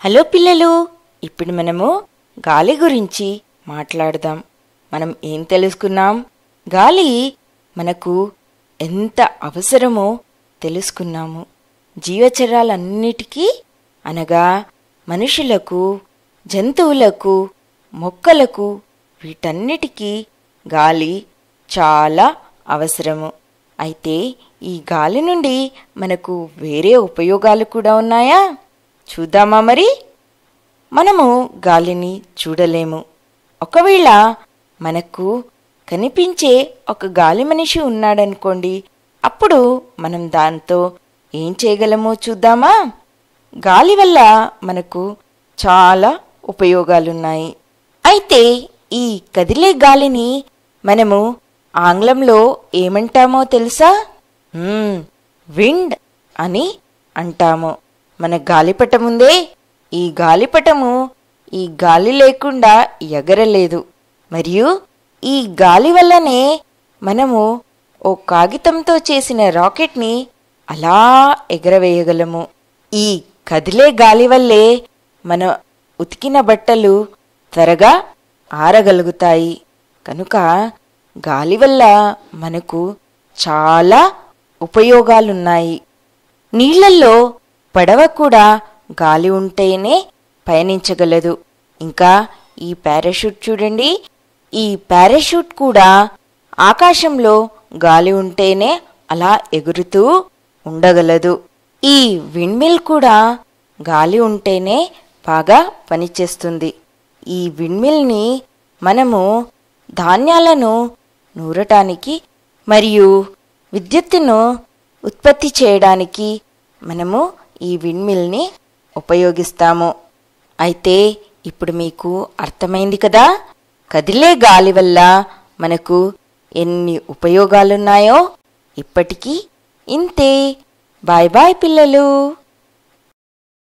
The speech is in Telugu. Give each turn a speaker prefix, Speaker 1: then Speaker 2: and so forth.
Speaker 1: హలో పిల్లలు, ఇప్పుడు మనము గాలి గురించి మాట్లాడదాం. మనం ఏం తెలుసుకున్నాం? గాలి మనకు ఎంత అవసరమో తెలుసుకున్నాము. జీవచరాలన్నిటికీ అనగా మనుషులకు, జంతువులకు, మొక్కలకు వీటన్నిటికీ గాలి చాలా అవసరము. అయితే ఈ గాలి నుండి మనకు వేరే ఉపయోగాలు కూడా ఉన్నాయా? చూద్దామా మరి? మనము గాలిని చూడలేము. ఒకవేళ మనకు కనిపించే ఒక గాలి మనిషి ఉన్నాడనుకోండి, అప్పుడు మనం దాంతో ఏం చేయగలమో చూద్దామా? గాలి వల్ల మనకు చాలా ఉపయోగాలున్నాయి. అయితే ఈ కదిలే గాలిని మనము ఆంగ్లంలో ఏమంటామో తెలుసా? విండ్ అని అంటాము. మన గాలిపటముందే, ఈ గాలిపటము ఈ గాలి లేకుండా ఎగరలేదు. మరియు ఈ గాలి వల్లనే మనము ఓ కాగితంతో చేసిన రాకెట్ని అలా ఎగరవేయగలము. ఈ కదిలే గాలి వల్లే మన ఉతికిన బట్టలు త్వరగా ఆరగలుగుతాయి. కనుక గాలి వల్ల మనకు చాలా ఉపయోగాలున్నాయి. నీళ్లల్లో పడవ కూడా గాలి ఉంటేనే పయనించగలదు. ఇంకా ఈ పారాషూట్ చూడండి, ఈ పారాషూట్ కూడా ఆకాశంలో గాలి ఉంటేనే అలా ఎగురుతూ ఉండగలదు. ఈ విండ్మిల్ కూడా గాలి ఉంటేనే బాగా పనిచేస్తుంది. ఈ విండ్మిల్ని మనము ధాన్యాలను నూరటానికి మరియు విద్యుత్తును ఉత్పత్తి చేయడానికి మనము ఈ విండ్మిల్ని ఉపయోగిస్తాము. అయితే ఇప్పుడు మీకు అర్థమైంది కదా, కదిలే గాలి వల్ల మనకు ఎన్ని ఉపయోగాలున్నాయో. ఇప్పటికీ ఇంతే. బాయ్ బాయ్ పిల్లలు.